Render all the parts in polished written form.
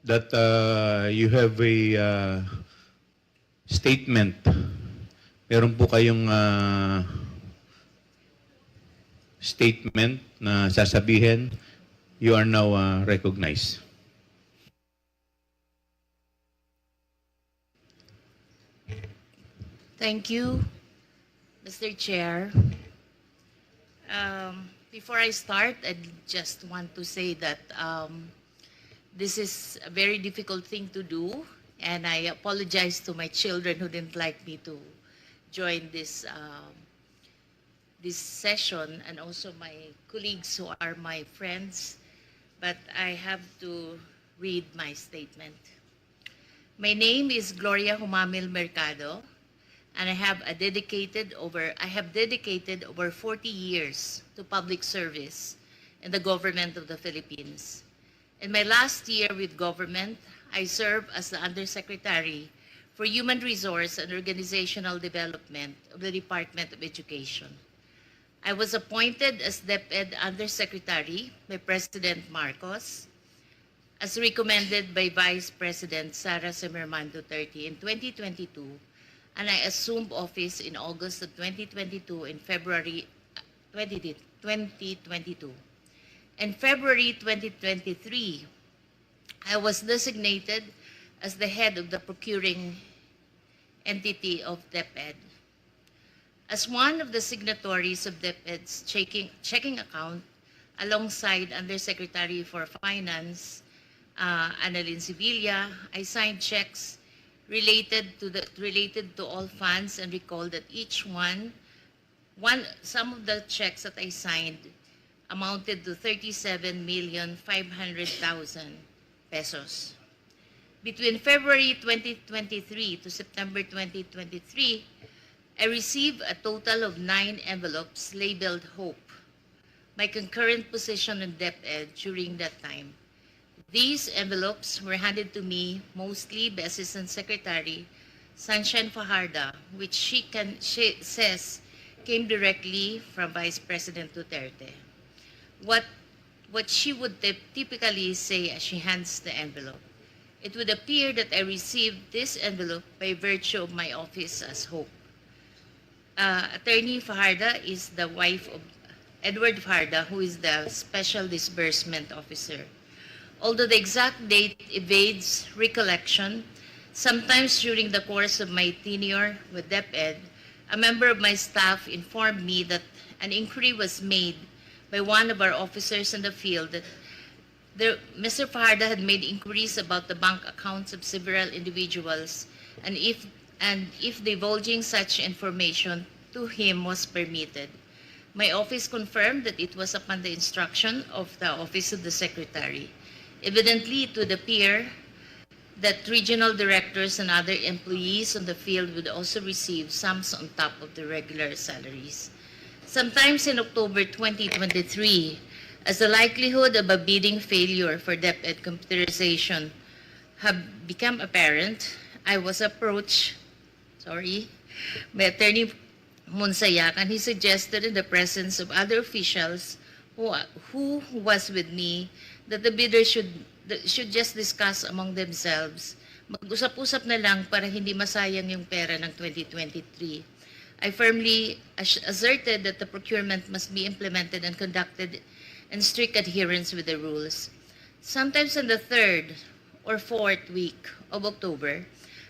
that you have a statement. Meron po kayong statement na sasabihin. You are now recognized. Thank you, Mr. Chair. Before I start, I just want to say that this is a very difficult thing to do, and I apologize to my children who didn't like me to join this this session, and also my colleagues who are my friends, but I have to read my statement. My name is Gloria Humamil Mercado, and I have dedicated over 40 years to public service in the government of the Philippines. In my last year with government, I served as the Undersecretary for Human Resource and Organizational Development of the Department of Education. I was appointed as DepEd Undersecretary by President Marcos, as recommended by Vice President Sara Zimmerman Duterte in 2022, and I assumed office in August of 2022 and February 2022. In February 2023, I was designated as the head of the procuring entity of DepEd. As one of the signatories of DepEd's checking account, alongside Undersecretary for Finance, Annalyn Sevilla, I signed checks related to all funds, and recall that some of the checks that I signed amounted to 37,500,000 pesos. Between February 2023 to September 2023, I received a total of 9 envelopes labeled Hope, my concurrent position in DepEd during that time. These envelopes were handed to me mostly by Assistant Secretary Sunshine Fajarda, which she says came directly from Vice President Duterte. What she would typically say as she hands the envelope. It would appear that I received this envelope by virtue of my office as Hope. Attorney Fajarda is the wife of Edward Fajarda, who is the Special Disbursement Officer. Although the exact date evades recollection, sometimes during the course of my tenure with DepEd, a member of my staff informed me that an inquiry was made by one of our officers in the field that Mr. Fajarda had made inquiries about the bank accounts of several individuals, and if divulging such information to him was permitted. My office confirmed that it was upon the instruction of the Office of the Secretary. Evidently, it would appear that regional directors and other employees on the field would also receive sums on top of the regular salaries. Sometimes in October 2023, as the likelihood of a bidding failure for DepEd computerization have become apparent, I was approached by Attorney Monsayak, and he suggested in the presence of other officials who was with me that the bidders should just discuss among themselves. Mag-usap-usap na lang para hindi masayang yung pera ng 2023. I firmly asserted that the procurement must be implemented and conducted in strict adherence with the rules. Sometimes in the 3rd or 4th week of October,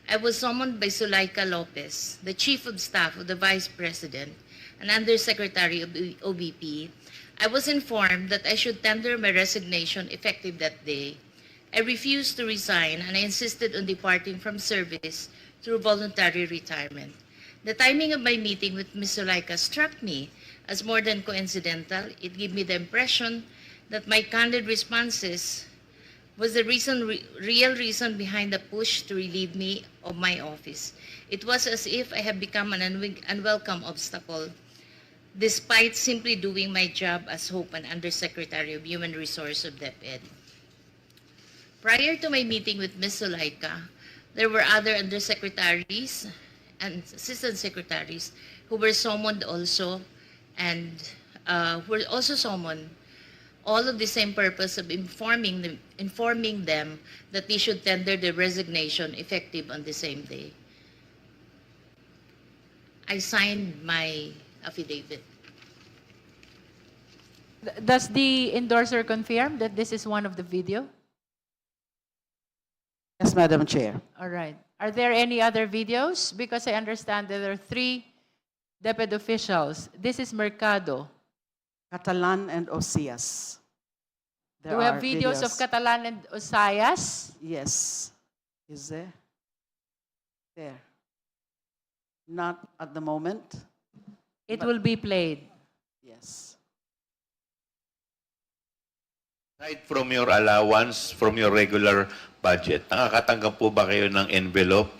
I was summoned by Zulaika Lopez, the Chief of Staff of the Vice President and Undersecretary of the OBP. I was informed that I should tender my resignation effective that day. I refused to resign, and I insisted on departing from service through voluntary retirement. The timing of my meeting with Ms. Zulaika struck me as more than coincidental. It gave me the impression that my candid responses was the real reason behind the push to relieve me of my office. It was as if I had become an unwelcome obstacle, despite simply doing my job as Hope and Undersecretary of Human Resource of DepEd. Prior to my meeting with Ms. Zulaika, there were other undersecretaries and assistant secretaries who were summoned also, and were also summoned all of the same purpose of informing them that they should tender their resignation effective on the same day. I signed my affidavit. Does the endorser confirm that this is one of the video? Yes, Madam Chair. All right. Are there any other videos? Because I understand that there are 3 DepEd officials. This is Mercado. Catalan and Osias. There Do we have are videos of Catalan and Osayas? Yes. Is there? There. Not at the moment. It will be played. Yes. Aside from your allowance, from your regular budget, nakakatanggap po ba kayo ng envelope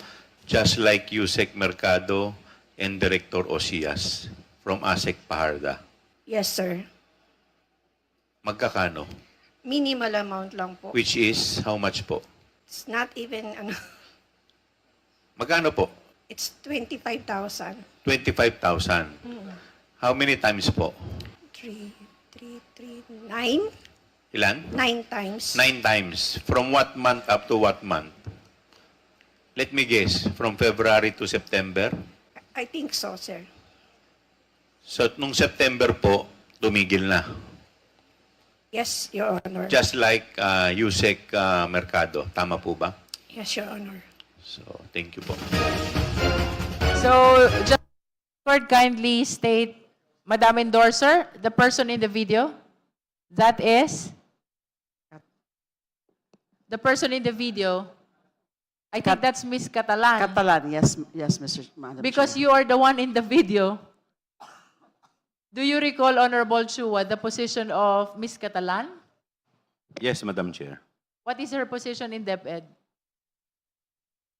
just like Yusek Mercado and Director Osias from ASEC Paharda? Yes, sir. Magkakano? Minimal amount lang po. Which is how much po? It's not even, Magkano po? it's 25,000. 25,000. How many times po? 9? Ilan? 9 times. 9 times. From what month up to what month? Let me guess. From February to September? I think so, sir. So, nung September po, tumigil na. Yes, Your Honor. Just like Yusek Mercado. Tama po ba? Yes, Your Honor. So, thank you po. So, just kindly state, Madam Endorser, the person in the video, that is? The person in the video, I think that's Miss Catalan. Catalan, yes, yes, Madam Because Chair. you are the one in the video. Do you recall, Honorable Chua, the position of Miss Catalan? Yes, Madam Chair. What is her position in DepEd?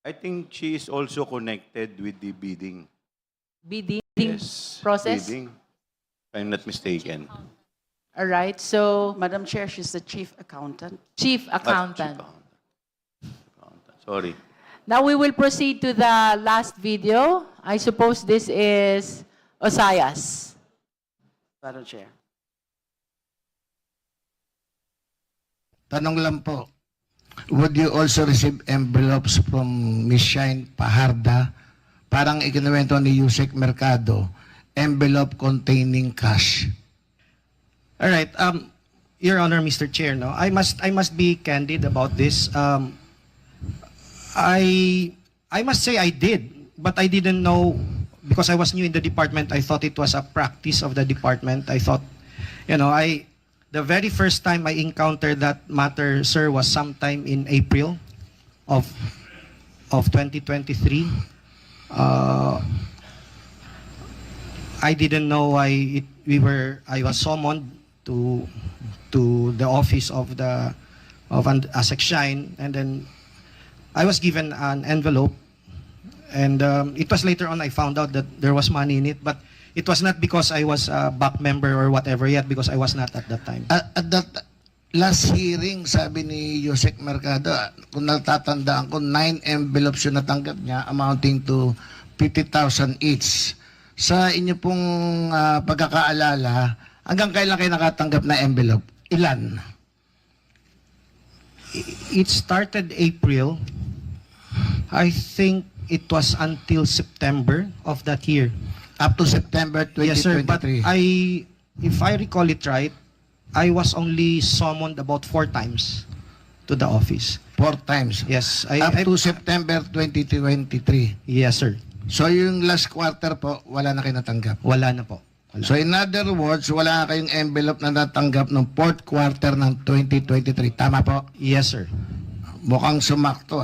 I think she is also connected with the bidding. Bidding Yes. process? Bidding, if I'm not mistaken. All right, so Madam Chair, she's the chief accountant. Chief Ah, Accountant. chief accountant. Sorry. Now we will proceed to the last video. I suppose this is Osayas. Madam Chair. Tanong lang po, would you also receive envelopes from Miss Shine Paharda? Parang ikinuwento ni Yusek Mercado, envelope containing cash. All right. Your Honor, Mr. Chair, no, I must be candid about this. I must say I did, but I didn't know because I was new in the department. I thought it was a practice of the department. I thought, the very first time I encountered that matter, sir, was sometime in April of 2023. I didn't know I was summoned to the office of ASEC Shine, and then I was given an envelope, and it was later on I found out that there was money in it, but it was not because I was a back member or whatever yet, because I was not at that time. At that last hearing, sabi ni Yusek Mercado, kung natatandaan ko, 9 envelopes yung natanggap niya, amounting to 50,000 each. Sa inyo pong pagkakaalala, hanggang kailan kayo nakatanggap na envelope? Ilan? It started April. I think it was until September of that year. Up to September 2023? Yes, sir. But if I recall it right, I was only summoned about 4 times to the office. 4 times? Yes. Up to September 2023? Yes, sir. So yung last quarter po, wala na kayo natanggap? Wala na po. Wala. So in other words, wala na kayong envelope na natanggap ng 4th quarter ng 2023. Tama po? Yes, sir. Mukhang sumakto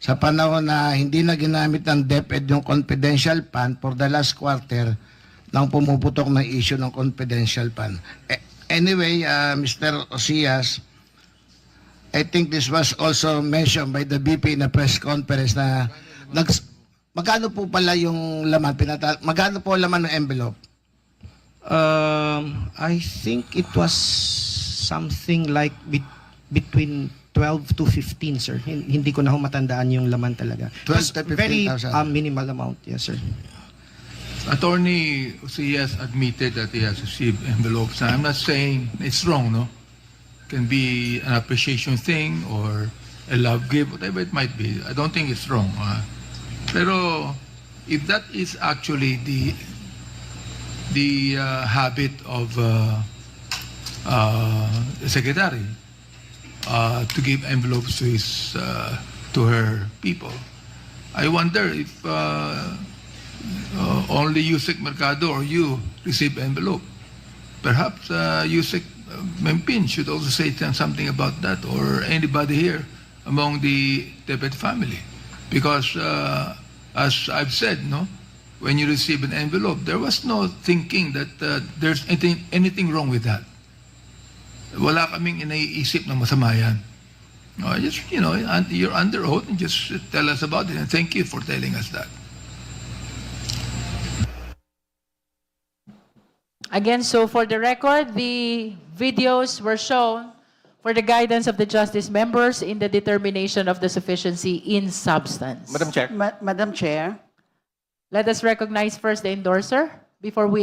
Sa panahon na hindi na ginamit ng DepEd yung confidential fund for the last quarter nang pumuputok ng issue ng confidential fund. Anyway, Mr. Osias, I think this was also mentioned by the BP in a press conference na magkano po pala yung laman? Magkano po laman ng envelope? I think it was something like between 12 to 15, sir. Hindi ko na matandaan yung laman talaga. 12 to 15,000. Very minimal amount, yes, sir. Attorney Osias admitted that he has received envelopes. I'm not saying it's wrong, no? can be an appreciation thing or a love gift, whatever it might be. I don't think it's wrong. Pero if that is actually the habit of the secretary to give envelopes to his to her people, I wonder if only Yusek Mercado or you receive envelope. Perhaps Yusek Mempin should also say something about that, or anybody here among the Tepet family. Because as I've said, no, when you receive an envelope, there was no thinking that there's anything wrong with that. Wala kaming inaiisip na masama yan. Just, you're under oath and just tell us about it. And thank you for telling us that. Again, so for the record, the videos were shown for the guidance of the justice members in the determination of the sufficiency in substance. Madam Chair. Madam Chair, Let us recognize first the endorser before we